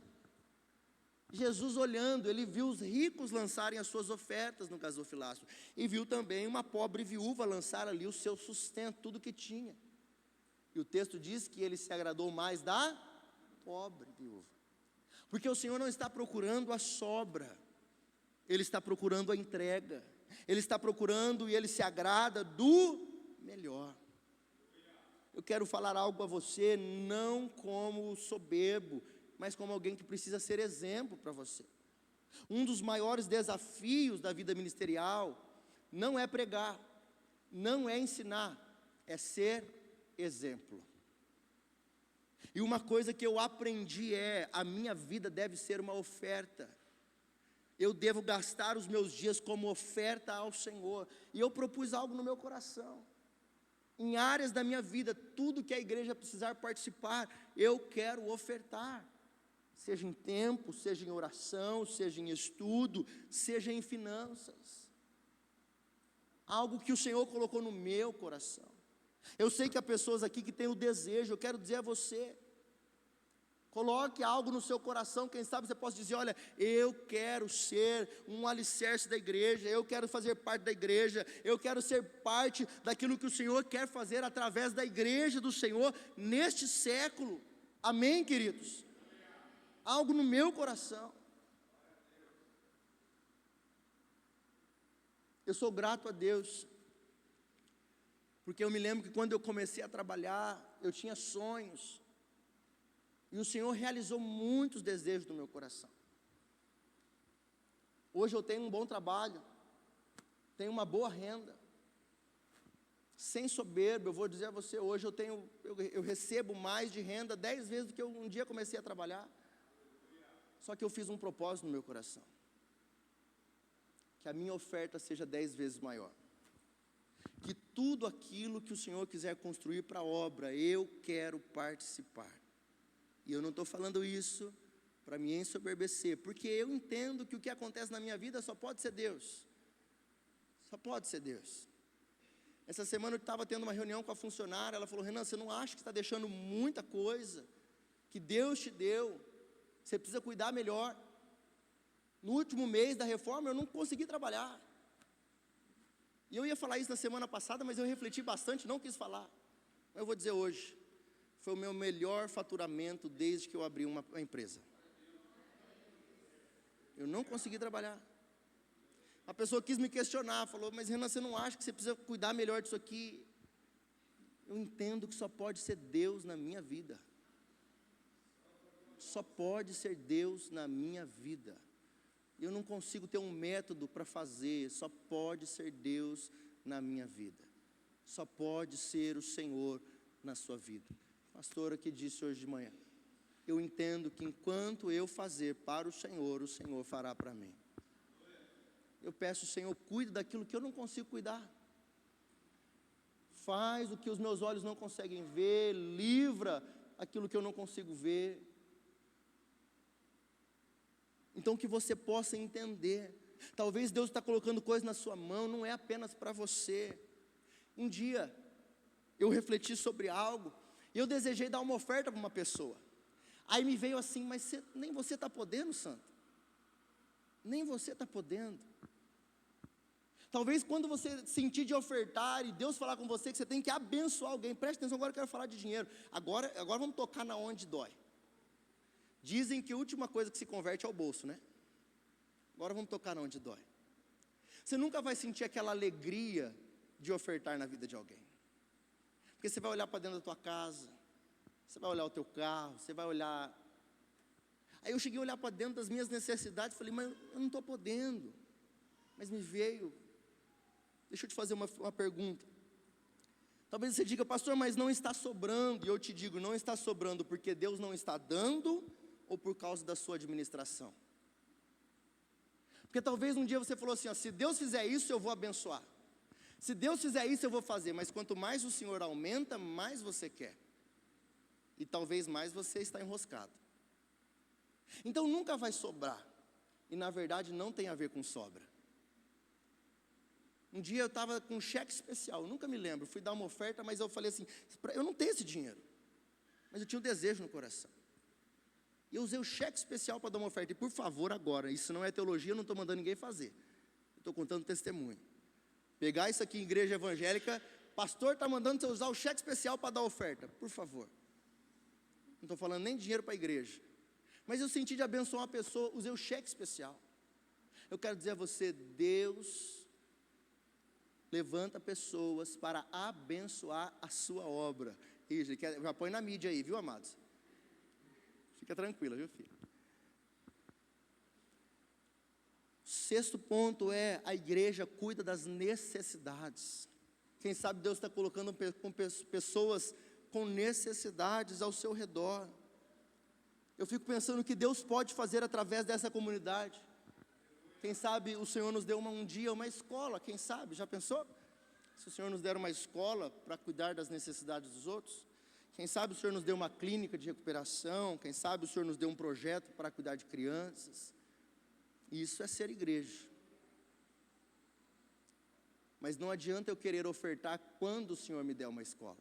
Jesus olhando, ele viu os ricos lançarem as suas ofertas no gasofilácio, e viu também uma pobre viúva lançar ali o seu sustento, tudo que tinha. E o texto diz que ele se agradou mais da pobre viúva, porque o Senhor não está procurando a sobra, Ele está procurando a entrega, Ele está procurando e Ele se agrada do melhor. Eu quero falar algo a você, não como soberbo, mas como alguém que precisa ser exemplo para você. Um dos maiores desafios da vida ministerial não é pregar, não é ensinar, é ser exemplo. E uma coisa que eu aprendi é, a minha vida deve ser uma oferta. Eu devo gastar os meus dias como oferta ao Senhor. E eu propus algo no meu coração. Em áreas da minha vida, tudo que a igreja precisar participar, eu quero ofertar. Seja em tempo, seja em oração, seja em estudo, seja em finanças. Algo que o Senhor colocou no meu coração. Eu sei que há pessoas aqui que têm o desejo, eu quero dizer a você, coloque algo no seu coração, quem sabe você possa dizer, olha, eu quero ser um alicerce da igreja, eu quero fazer parte da igreja, eu quero ser parte daquilo que o Senhor quer fazer através da igreja do Senhor, neste século, amém, queridos? Algo no meu coração. Eu sou grato a Deus, porque eu me lembro que quando eu comecei a trabalhar, eu tinha sonhos, e o Senhor realizou muitos desejos do meu coração. Hoje eu tenho um bom trabalho, tenho uma boa renda, sem soberba, eu vou dizer a você, hoje eu recebo mais de renda 10 vezes do que eu um dia comecei a trabalhar. Só que eu fiz um propósito no meu coração, que a minha oferta seja 10 vezes maior, que tudo aquilo que o Senhor quiser construir para a obra, eu quero participar. E eu não estou falando isso para me ensoberbecer, porque eu entendo que o que acontece na minha vida só pode ser Deus, só pode ser Deus. Essa semana eu estava tendo uma reunião com a funcionária, ela falou, Renan, você não acha que está deixando muita coisa, que Deus te deu, você precisa cuidar melhor. No último mês da reforma eu não consegui trabalhar, e eu ia falar isso na semana passada, mas eu refleti bastante, não quis falar, mas eu vou dizer hoje, foi o meu melhor faturamento desde que eu abri uma empresa. Eu não consegui trabalhar. A pessoa quis me questionar, falou, mas Renan, você não acha que você precisa cuidar melhor disso aqui? Eu entendo que só pode ser Deus na minha vida. Só pode ser Deus na minha vida. Eu não consigo ter um método para fazer, só pode ser Deus na minha vida. Só pode ser o Senhor na sua vida. A pastora que disse hoje de manhã, eu entendo que enquanto eu fazer para o Senhor fará para mim. Eu peço, Senhor, cuide daquilo que eu não consigo cuidar. Faz o que os meus olhos não conseguem ver, livra aquilo que eu não consigo ver. Então que você possa entender, talvez Deus está colocando coisas na sua mão, não é apenas para você. Um dia, eu refleti sobre algo, e eu desejei dar uma oferta para uma pessoa, aí me veio assim, mas nem você está podendo, santo, nem você está podendo. Talvez quando você sentir de ofertar, e Deus falar com você que você tem que abençoar alguém, preste atenção, agora eu quero falar de dinheiro, agora vamos tocar na onde dói. Dizem que a última coisa que se converte é o bolso, né? Agora vamos tocar na onde dói. Você nunca vai sentir aquela alegria de ofertar na vida de alguém, porque você vai olhar para dentro da tua casa, você vai olhar o teu carro, você vai olhar. Aí eu cheguei a olhar para dentro das minhas necessidades, falei, mas eu não estou podendo. Mas me veio, deixa eu te fazer uma pergunta. Talvez você diga, pastor, mas não está sobrando. E eu te digo, não está sobrando porque Deus não está dando, ou por causa da sua administração? Porque talvez um dia você falou assim, ó, se Deus fizer isso, eu vou abençoar. Se Deus fizer isso, eu vou fazer. Mas quanto mais o Senhor aumenta, mais você quer. E talvez mais você está enroscado. Então nunca vai sobrar. E na verdade não tem a ver com sobra. Um dia eu estava com um cheque especial, eu nunca me lembro, fui dar uma oferta, mas eu falei assim, eu não tenho esse dinheiro, mas eu tinha um desejo no coração. E eu usei o cheque especial para dar uma oferta, e por favor agora, isso não é teologia, eu não estou mandando ninguém fazer, eu estou contando testemunho. Pegar isso aqui em igreja evangélica, pastor está mandando você usar o cheque especial para dar oferta, por favor. Não estou falando nem dinheiro para a igreja, mas eu senti de abençoar uma pessoa, usei o cheque especial. Eu quero dizer a você, Deus levanta pessoas para abençoar a sua obra. Isso, já põe na mídia aí, viu, amados? Fica tranquila, viu, filho? Sexto ponto é, a igreja cuida das necessidades. Quem sabe Deus está colocando pessoas com necessidades ao seu redor. Eu fico pensando o que Deus pode fazer através dessa comunidade. Quem sabe o Senhor nos deu um dia uma escola, quem sabe, já pensou? Se o Senhor nos der uma escola para cuidar das necessidades dos outros. Quem sabe o Senhor nos deu uma clínica de recuperação, quem sabe o Senhor nos deu um projeto para cuidar de crianças. Isso é ser igreja. Mas não adianta eu querer ofertar quando o Senhor me der uma escola.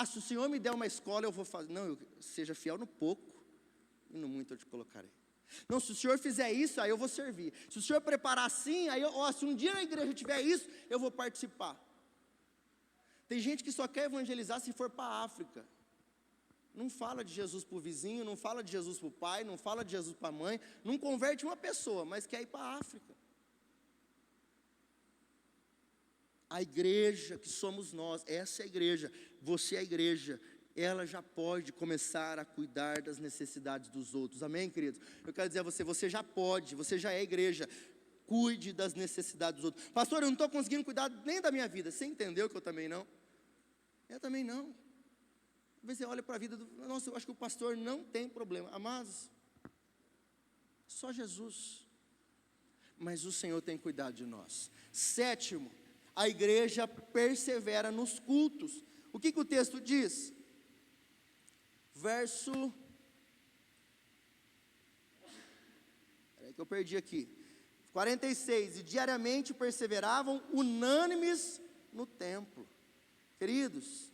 Se o Senhor me der uma escola eu vou fazer. Não, seja fiel no pouco e no muito eu te colocarei. Não, se o Senhor fizer isso, aí eu vou servir. Se o Senhor preparar assim, aí se um dia na igreja tiver isso, eu vou participar. Tem gente que só quer evangelizar se for para a África. Não fala de Jesus para o vizinho, não fala de Jesus para o pai, não fala de Jesus para a mãe, não converte uma pessoa, mas quer ir para a África. A igreja que somos nós, essa é a igreja, você é a igreja, ela já pode começar a cuidar das necessidades dos outros, amém, queridos? Eu quero dizer a você, você já pode, você já é a igreja, cuide das necessidades dos outros. Pastor, eu não estou conseguindo cuidar nem da minha vida, você entendeu que eu também não? Eu também não. Às vezes você olha para a vida, nossa, eu acho que o pastor não tem problema, amados, só Jesus, mas o Senhor tem cuidado de nós. Sétimo, a igreja persevera nos cultos. O que o texto diz? Verso, peraí que eu perdi aqui, 46, e diariamente perseveravam unânimes no templo. Queridos,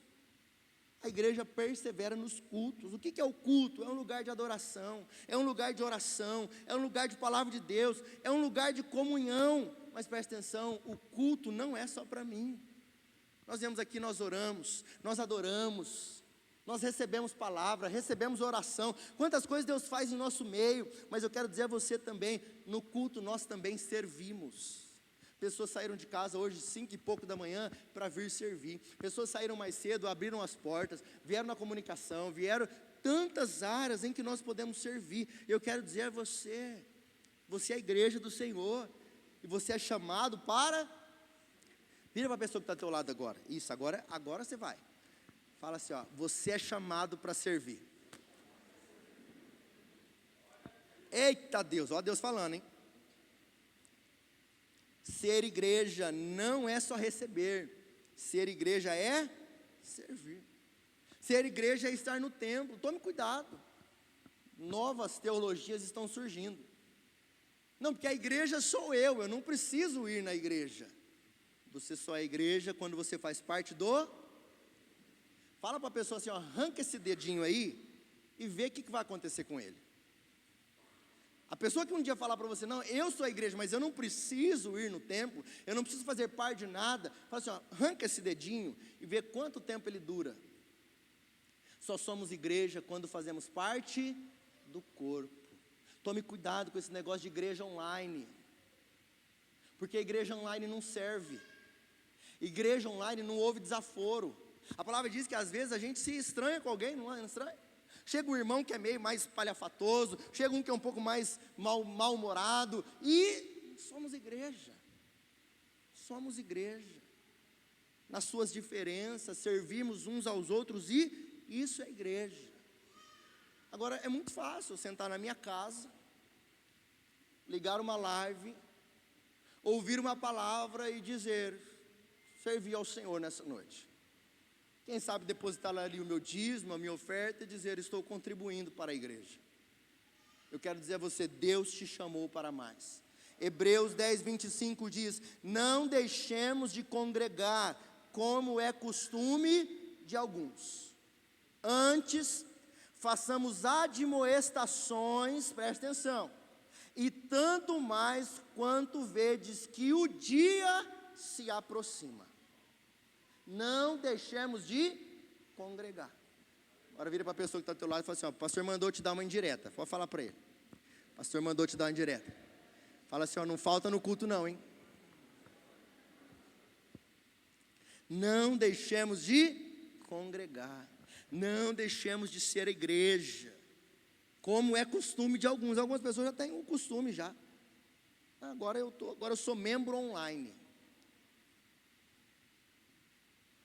a igreja persevera nos cultos. O que é o culto? É um lugar de adoração, é um lugar de oração, é um lugar de palavra de Deus, é um lugar de comunhão. Mas presta atenção, o culto não é só para mim. Nós viemos aqui, nós oramos, nós adoramos, nós recebemos palavra, recebemos oração. Quantas coisas Deus faz em nosso meio. Mas eu quero dizer a você também, no culto nós também servimos. Pessoas saíram de casa hoje 5 e pouco da manhã para vir servir. Pessoas saíram mais cedo, abriram as portas, vieram na comunicação, vieram tantas áreas em que nós podemos servir. Eu quero dizer a você, você é a igreja do Senhor, e você é chamado para, vira para a pessoa que está ao teu lado agora, isso, agora você vai, fala assim, ó, você é chamado para servir. Eita Deus, ó Deus falando, hein? Ser igreja não é só receber, ser igreja é servir. Ser igreja é estar no templo. Tome cuidado, novas teologias estão surgindo. Não, porque a igreja sou eu não preciso ir na igreja. Você só é igreja quando você faz parte do... Fala para a pessoa assim, ó, arranca esse dedinho aí e vê o que vai acontecer com ele. A pessoa que um dia falar para você, não, eu sou a igreja, mas eu não preciso ir no templo, eu não preciso fazer parte de nada, fala assim, ó, arranca esse dedinho e vê quanto tempo ele dura. Só somos igreja quando fazemos parte do corpo. Tome cuidado com esse negócio de igreja online, porque a igreja online não serve. Igreja online não houve desaforo. A palavra diz que às vezes a gente se estranha com alguém, não é estranho? Chega um irmão que é meio mais palhafatoso, chega um que é um pouco mais mal-humorado, e somos igreja. Somos igreja. Nas suas diferenças, servimos uns aos outros, e isso é igreja. Agora, é muito fácil sentar na minha casa, ligar uma live, ouvir uma palavra e dizer, servir ao Senhor nessa noite. Quem sabe depositar ali o meu dízimo, a minha oferta e dizer, estou contribuindo para a igreja. Eu quero dizer a você, Deus te chamou para mais. Hebreus 10, 25 diz: não deixemos de congregar, como é costume de alguns. Antes, façamos admoestações, presta atenção, e tanto mais quanto vedes que o dia se aproxima. Não deixemos de congregar. Agora vira para a pessoa que está ao teu lado e fala assim: ó, o pastor mandou te dar uma indireta. Pode falar para ele. O pastor mandou te dar uma indireta. Fala assim: ó, não falta no culto não, hein? Não deixemos de congregar. Não deixemos de ser a igreja, como é costume de alguns. Algumas pessoas já têm um costume já. Agora eu sou membro online.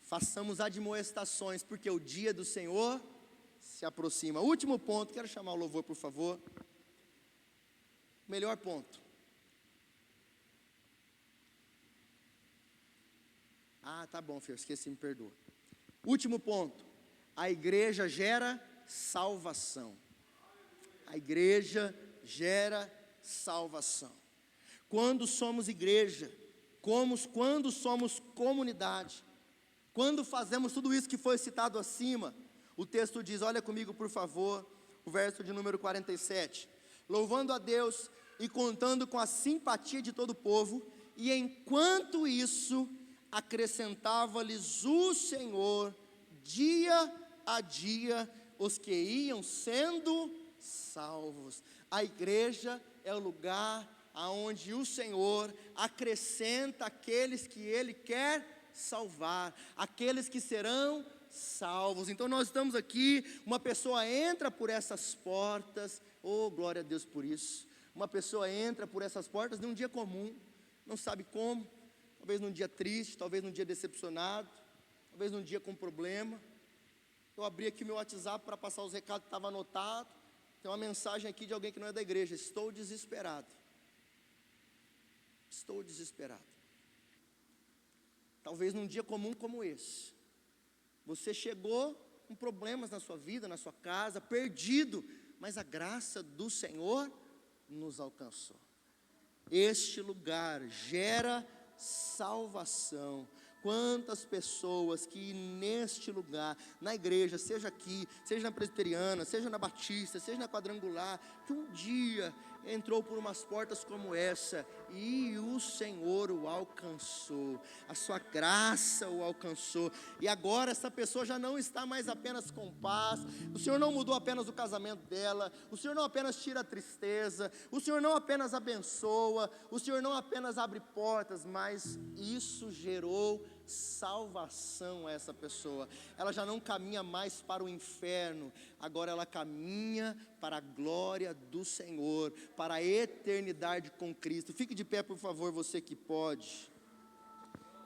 Façamos admoestações, porque o dia do Senhor se aproxima. Último ponto, quero chamar o louvor, por favor. Melhor ponto. Tá bom, filho, esqueci, me perdoa. Último ponto. A igreja gera salvação. A igreja gera salvação. Quando somos igreja, quando somos comunidade, quando fazemos tudo isso que foi citado acima, o texto diz, olha comigo por favor, o verso de número 47, louvando a Deus e contando com a simpatia de todo o povo, e enquanto isso, acrescentava-lhes o Senhor, dia a dia, os que iam sendo salvos. A igreja é o lugar aonde o Senhor acrescenta aqueles que Ele quer salvar, aqueles que serão salvos. Então nós estamos aqui, uma pessoa entra por essas portas, oh glória a Deus por isso, uma pessoa entra por essas portas num dia comum, não sabe como, talvez num dia triste, talvez num dia decepcionado, talvez num dia com problema. Eu abri aqui meu WhatsApp para passar os recados que estava anotado, tem uma mensagem aqui de alguém que não é da igreja: estou desesperado, estou desesperado. Talvez num dia comum como esse, você chegou com problemas na sua vida, na sua casa, perdido, mas a graça do Senhor nos alcançou. Este lugar gera salvação. Quantas pessoas que neste lugar, na igreja, seja aqui, seja na presbiteriana, seja na batista, seja na quadrangular, que um dia entrou por umas portas como essa, e o Senhor o alcançou, a sua graça o alcançou, e agora essa pessoa já não está mais apenas com paz, o Senhor não mudou apenas o casamento dela, o Senhor não apenas tira a tristeza, o Senhor não apenas abençoa, o Senhor não apenas abre portas, mas isso gerou salvação a essa pessoa. Ela já não caminha mais para o inferno, agora ela caminha para a glória do Senhor, para a eternidade com Cristo. Fique de pé, por favor, você que pode.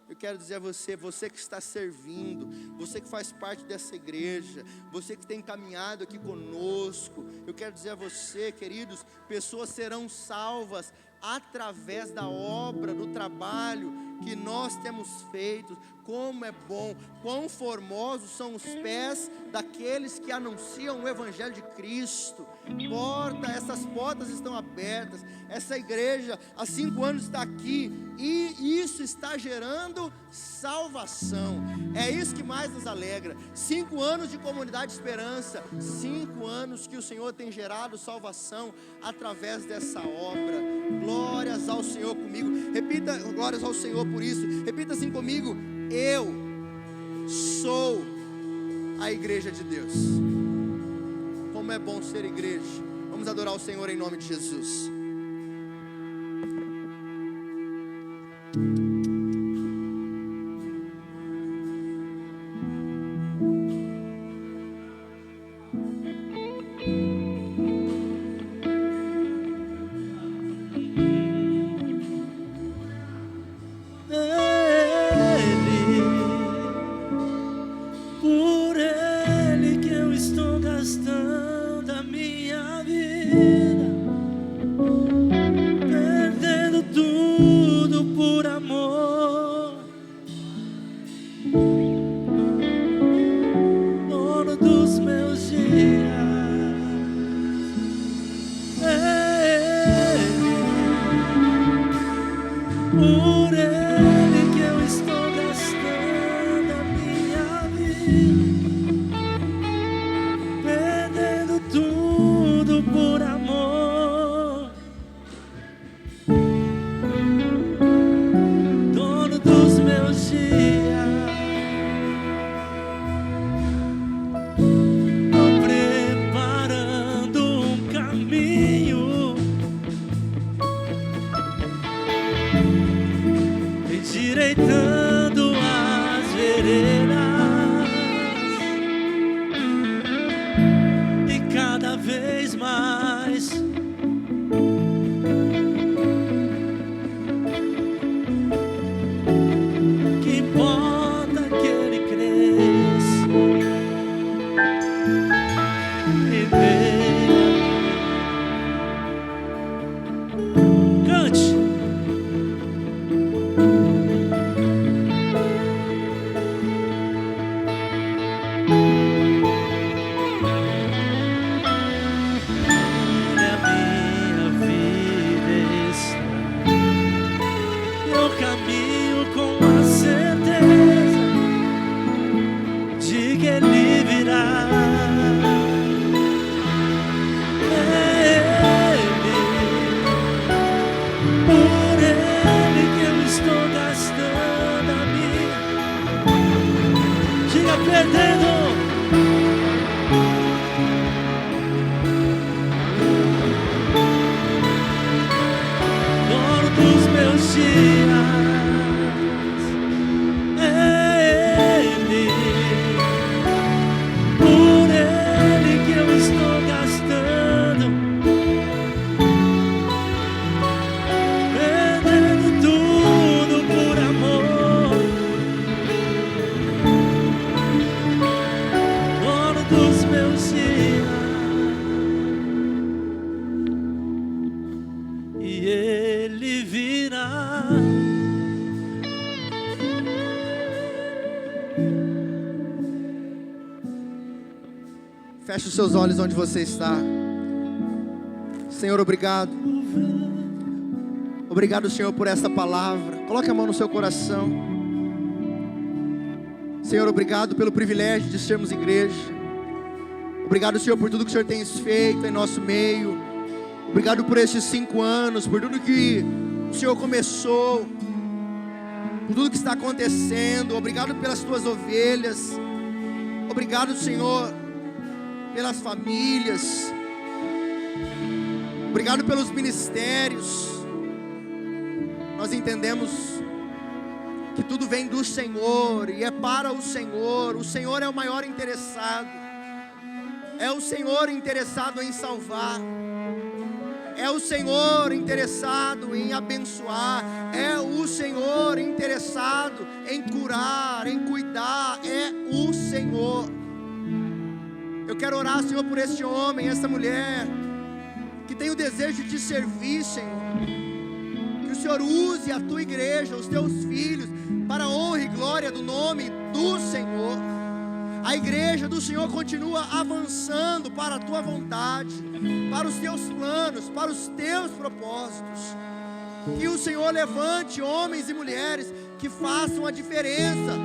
Eu quero dizer a você, você que está servindo, você que faz parte dessa igreja, você que tem caminhado aqui conosco, eu quero dizer a você, queridos, pessoas serão salvas através da obra, do trabalho que nós temos feito. Como é bom, quão formosos são os pés daqueles que anunciam o Evangelho de Cristo. Essas portas estão abertas, essa igreja há 5 anos está aqui, e isso está gerando salvação. É isso que mais nos alegra. 5 anos de Comunidade Esperança, 5 anos que o Senhor tem gerado salvação através dessa obra. Glórias ao Senhor comigo. Repita, glórias ao Senhor por isso. Repita assim comigo: eu sou a igreja de Deus. Como é bom ser igreja. Vamos adorar o Senhor em nome de Jesus. Perdendo tudo por amor. endireitando as veredas, e cada vez mais que importa que ele cresça e cante. Caminho com a certeza de que ele virá. É ele, por ele que eu estou gastando a minha. Diga perdendo. Dono dos meus dias. E ele virá. Feche os seus olhos onde você está. Senhor, obrigado. Obrigado, Senhor, por essa palavra. Coloque a mão no seu coração. Senhor, obrigado pelo privilégio de sermos igreja. Obrigado, Senhor, por tudo que o Senhor tem feito em nosso meio. Obrigado por esses 5 anos, por tudo que o Senhor começou, por tudo que está acontecendo. Obrigado pelas tuas ovelhas. Obrigado, Senhor, pelas famílias. Obrigado pelos ministérios. Nós entendemos que tudo vem do Senhor e é para o Senhor. O Senhor é o maior interessado. É o Senhor interessado em salvar. É o Senhor interessado em abençoar. É o Senhor interessado em curar, em cuidar. É o Senhor. Eu quero orar, Senhor, por este homem, essa mulher que tem o desejo de servir, Senhor. Que o Senhor use a tua igreja, os teus filhos, para a honra e glória do nome do Senhor. A igreja do Senhor continua avançando para a tua vontade, para os teus planos, para os teus propósitos. Que o Senhor levante homens e mulheres que façam a diferença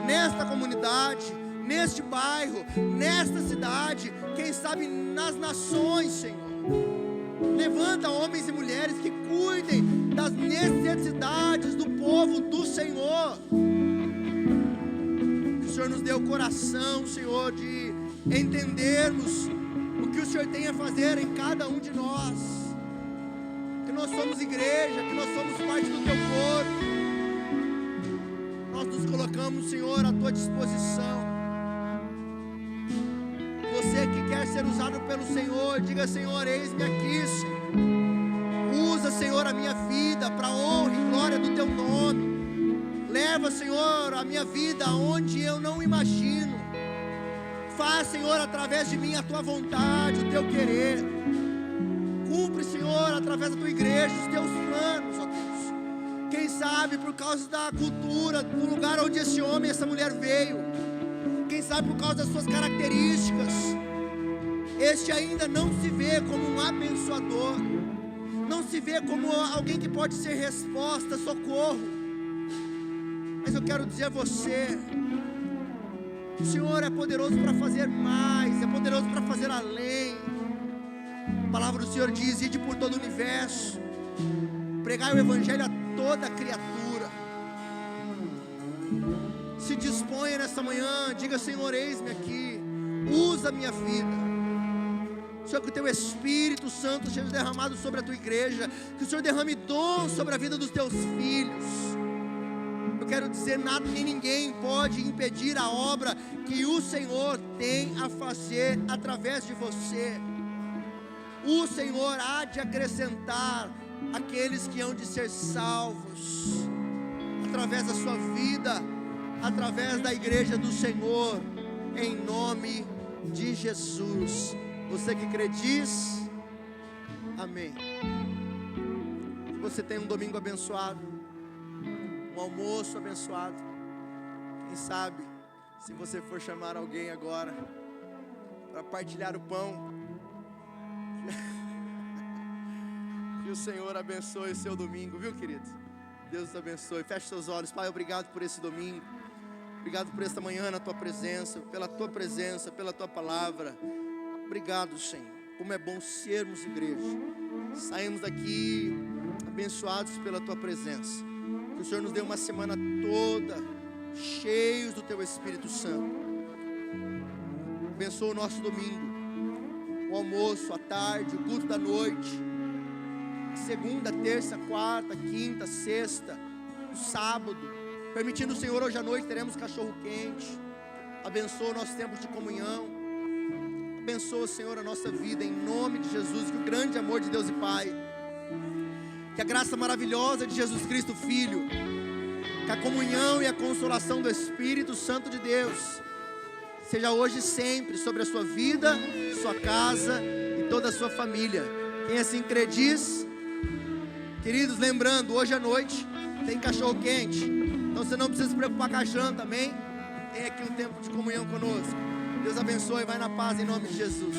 nesta comunidade, neste bairro, nesta cidade, quem sabe nas nações, Senhor. Levanta homens e mulheres que cuidem das necessidades do povo do Senhor. Que o Senhor nos dê o coração, Senhor, de entendermos o que o Senhor tem a fazer em cada um de nós. Que nós somos igreja, que nós somos parte do teu corpo. Nós nos colocamos, Senhor, à tua disposição. Você que quer ser usado pelo Senhor, diga: Senhor, eis-me aqui, Senhor. Usa, Senhor, a minha vida para a honra e glória do teu nome. Leva, Senhor, a minha vida aonde eu não imagino. Faz, Senhor, através de mim a tua vontade, o teu querer. Cumpre, Senhor, através da tua igreja, os teus planos, ó Deus. Quem sabe por causa da cultura, do lugar onde esse homem e essa mulher veio, quem sabe por causa das suas características, este ainda não se vê como um abençoador, não se vê como alguém que pode ser resposta, socorro. Mas eu quero dizer a você, o Senhor é poderoso para fazer mais, é poderoso para fazer além. A palavra do Senhor diz: ide por todo o universo, pregai o evangelho a toda criatura. Se disponha nessa manhã, diga: Senhor, eis-me aqui, usa a minha vida. Senhor, que o teu Espírito Santo seja derramado sobre a tua igreja, que o Senhor derrame dom sobre a vida dos teus filhos. Eu quero dizer, nada nem ninguém pode impedir a obra que o Senhor tem a fazer através de você. O Senhor há de acrescentar aqueles que hão de ser salvos, através da sua vida, através da igreja do Senhor, em nome de Jesus. Você que crê diz, amém. Que você tenha um domingo abençoado, um almoço abençoado. Quem sabe, se você for chamar alguém agora para partilhar o pão, que o Senhor abençoe o seu domingo, viu, querido? Deus te abençoe. Feche seus olhos. Pai, obrigado por esse domingo. Obrigado por esta manhã na tua presença, pela tua palavra. Obrigado, Senhor. Como é bom sermos igreja. Saímos daqui abençoados pela tua presença. Que o Senhor nos dê uma semana toda cheios do teu Espírito Santo. Abençoa o nosso domingo, o almoço, a tarde, o culto da noite, segunda, terça, quarta, quinta, sexta, o sábado. Permitindo o Senhor, hoje à noite teremos cachorro quente. Abençoa o nosso tempo de comunhão. Abençoa, Senhor, a nossa vida, em nome de Jesus. Que o grande amor de Deus e Pai, que a graça maravilhosa de Jesus Cristo Filho, que a comunhão e a consolação do Espírito Santo de Deus seja hoje e sempre sobre a sua vida, sua casa e toda a sua família. Quem assim crê diz, queridos, lembrando, hoje à noite tem cachorro quente, então você não precisa se preocupar com a janta, amém? Tem aqui um tempo de comunhão conosco. Deus abençoe, vai na paz em nome de Jesus.